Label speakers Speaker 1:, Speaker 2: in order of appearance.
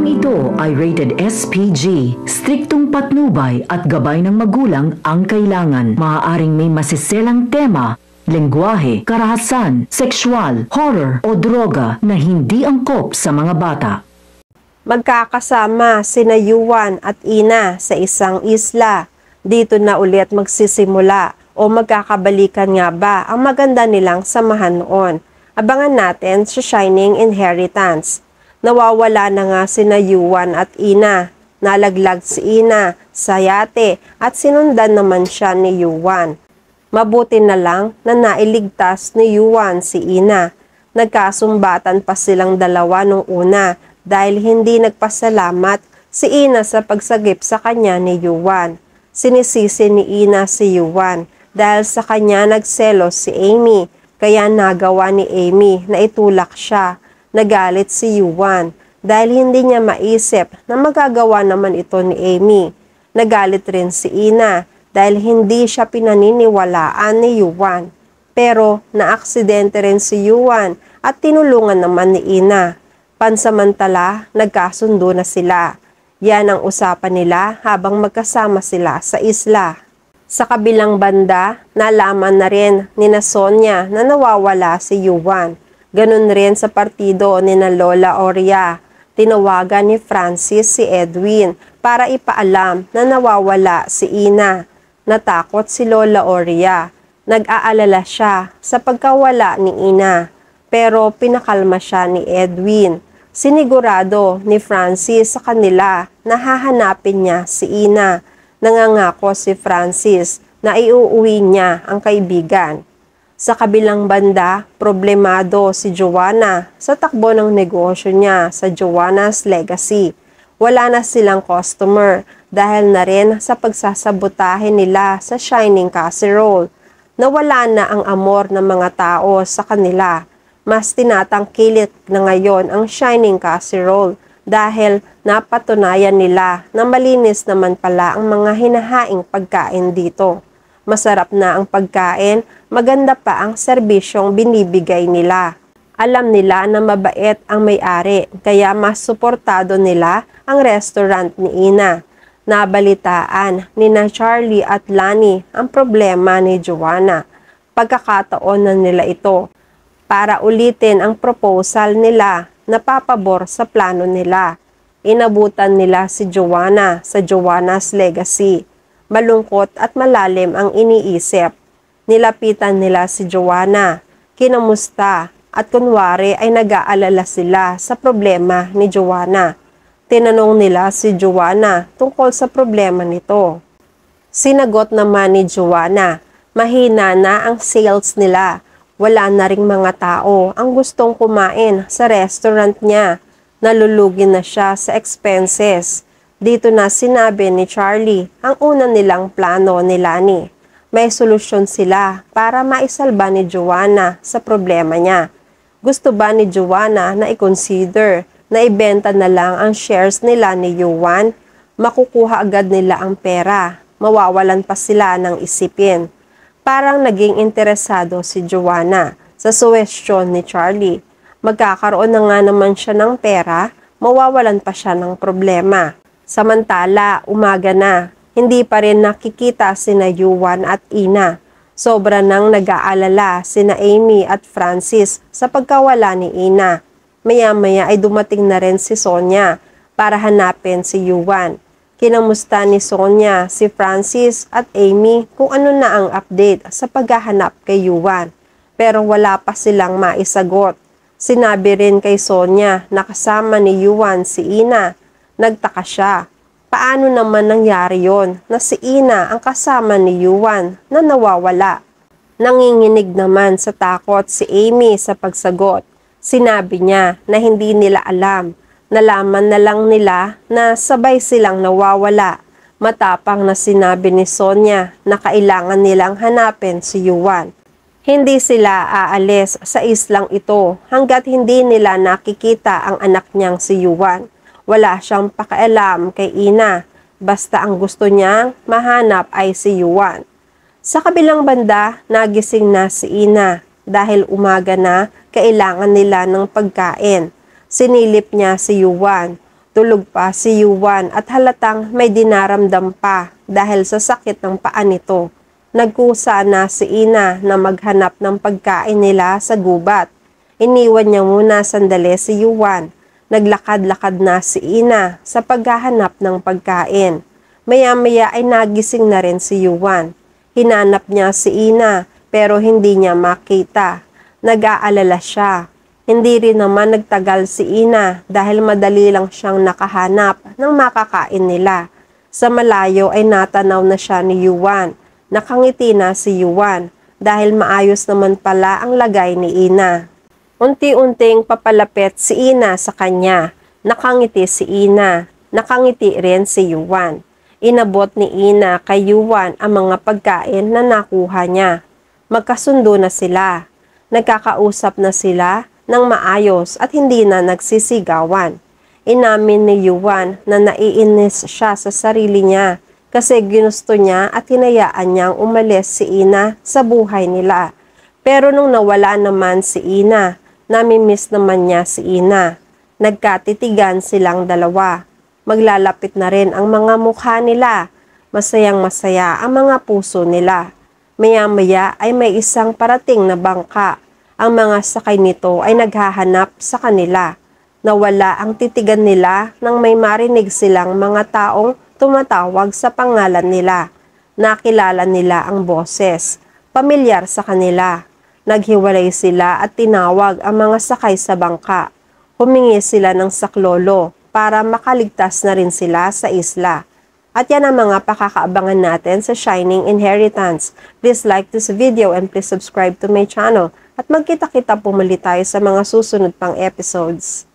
Speaker 1: ito ay rated SPG. Striktong patnubay at gabay ng magulang ang kailangan. Maaaring may masiselang tema, lengguwahe, karahasan, sexual, horror o droga na hindi angkop sa mga bata.
Speaker 2: Magkakasama sina Yuan at Ina sa isang isla. Dito na ulit magsisimula o magkakabalikan nga ba ang maganda nilang samahan noon. Abangan natin sa Shining Inheritance. Nawawala na nga sina Yuan at Ina. Nalaglag si Ina sa yate at sinundan naman siya ni Yuan. Mabuti na lang na nailigtas ni Yuan si Ina. Nagkasumbatan pa silang dalawa nung una dahil hindi nagpasalamat si Ina sa pagsagip sa kanya ni Yuan. Sinisisi ni Ina si Yuan dahil sa kanya nagselos si Amy, kaya nagawa ni Amy na itulak siya. Nagalit si Yuan dahil hindi niya maisip na magagawa naman ito ni Amy. Nagalit rin si Ina dahil hindi siya pinaniniwalaan ni Yuan. Pero naaksidente rin si Yuan at tinulungan naman ni Ina. Pansamantala, nagkasundo na sila. Yan ang usapan nila habang magkasama sila sa isla. Sa kabilang banda, nalaman na rin ni Sonia na nawawala si Yuan. Ganun rin sa partido ni Lola Oria. Tinawagan ni Francis si Edwin para ipaalam na nawawala si Ina. Natakot si Lola Oria. Nag-aalala siya sa pagkawala ni Ina. Pero pinakalma siya ni Edwin. Sinigurado ni Francis sa kanila na hahanapin niya si Ina. Nangangako si Francis na iuuwi niya ang kaibigan. Sa kabilang banda, problemado si Joanna sa takbo ng negosyo niya sa Joanna's Legacy. Wala na silang customer dahil na rin sa pagsasabotahe nila sa Shining Casserole. Nawala na ang amor ng mga tao sa kanila. Mas tinatangkilik na ngayon ang Shining Casserole dahil napatunayan nila na malinis naman pala ang mga hinahaing pagkain dito. Masarap na ang pagkain, maganda pa ang serbisyong binibigay nila. Alam nila na mabait ang may-ari, kaya mas suportado nila ang restaurant ni Ina. Nabalitaan ni Charlie at Lani ang problema ni Joanna. Pagkakataon na nila ito para ulitin ang proposal nila na papabor sa plano nila. Inabutan nila si Joanna sa Joanna's Legacy. Malungkot at malalim ang iniisip. Nilapitan nila si Joanna, kinamusta at kunwari ay nag-aalala sila sa problema ni Joanna. Tinanong nila si Joanna tungkol sa problema nito. Sinagot naman ni Joanna, mahina na ang sales nila. Wala na ring mga tao ang gustong kumain sa restaurant niya. Nalulugi na siya sa expenses. Dito na sinabi ni Charlie ang una nilang plano ni Lani. May solusyon sila para maisalba ni Joanna sa problema niya. Gusto ba ni Joanna na i-consider na ibenta na lang ang shares nila ni Yuan? Makukuha agad nila ang pera. Mawawalan pa sila ng isipin. Parang naging interesado si Joanna sa suwestyon ni Charlie. Magkakaroon na nga naman siya ng pera, mawawalan pa siya ng problema. Samantala, umaga na, hindi pa rin nakikita sina Yuan at Ina. Sobra nang nag-aalala sina Amy at Francis sa pagkawala ni Ina. Maya-maya ay dumating na rin si Sonia para hanapin si Yuan. Kinamusta ni Sonia si Francis at Amy kung ano na ang update sa paghahanap kay Yuan. Pero wala pa silang maisagot. Sinabi rin kay Sonia na kasama ni Yuan si Ina. Nagtaka siya. Paano naman nangyari yon na si Ina ang kasama ni Yuan na nawawala? Nanginginig naman sa takot si Amy sa pagsagot. Sinabi niya na hindi nila alam. Nalaman na lang nila na sabay silang nawawala. Matapang na sinabi ni Sonia na kailangan nilang hanapin si Yuan. Hindi sila aalis sa islang ito hanggat hindi nila nakikita ang anak niyang si Yuan. Wala siyang pakialam kay Ina, basta ang gusto niyang mahanap ay si Yuan. Sa kabilang banda, nagising na si Ina dahil umaga na kailangan nila ng pagkain. Sinilip niya si Yuan. Tulog pa si Yuan at halatang may dinaramdam pa dahil sa sakit ng paa nito. Nagkusa na si Ina na maghanap ng pagkain nila sa gubat. Iniwan niya muna sandali si Yuan. Naglakad-lakad na si Ina sa paghahanap ng pagkain. Maya-maya ay nagising na rin si Yuan. Hinanap niya si Ina pero hindi niya makita. Nag-aalala siya. Hindi rin naman nagtagal si Ina dahil madali lang siyang nakahanap ng makakain nila. Sa malayo ay natanaw na siya ni Yuan. Nakangiti na si Yuan dahil maayos naman pala ang lagay ni Ina. Unti-unting papalapit si Ina sa kanya. Nakangiti si Ina. Nakangiti rin si Yuan. Inabot ni Ina kay Yuan ang mga pagkain na nakuha niya. Magkasundo na sila. Nagkakausap na sila ng maayos at hindi na nagsisigawan. Inamin ni Yuan na naiinis siya sa sarili niya kasi ginusto niya at hinayaan niyang umalis si Ina sa buhay nila. Pero nung nawala naman si Ina, namimiss naman niya si Ina. Nagkatitigan silang dalawa. Maglalapit na rin ang mga mukha nila. Masayang-masaya ang mga puso nila. Maya-maya ay may isang parating na bangka. Ang mga sakay nito ay naghahanap sa kanila. Nawala ang titigan nila nang may marinig silang mga taong tumatawag sa pangalan nila. Nakilala nila ang boses. Pamilyar sa kanila. Naghiwalay sila at tinawag ang mga sakay sa bangka. Humingi sila ng saklolo para makaligtas na rin sila sa isla. At yan ang mga pakakaabangan natin sa Shining Inheritance. Please like this video and please subscribe to my channel. At magkita-kita pumuli tayo sa mga susunod pang episodes.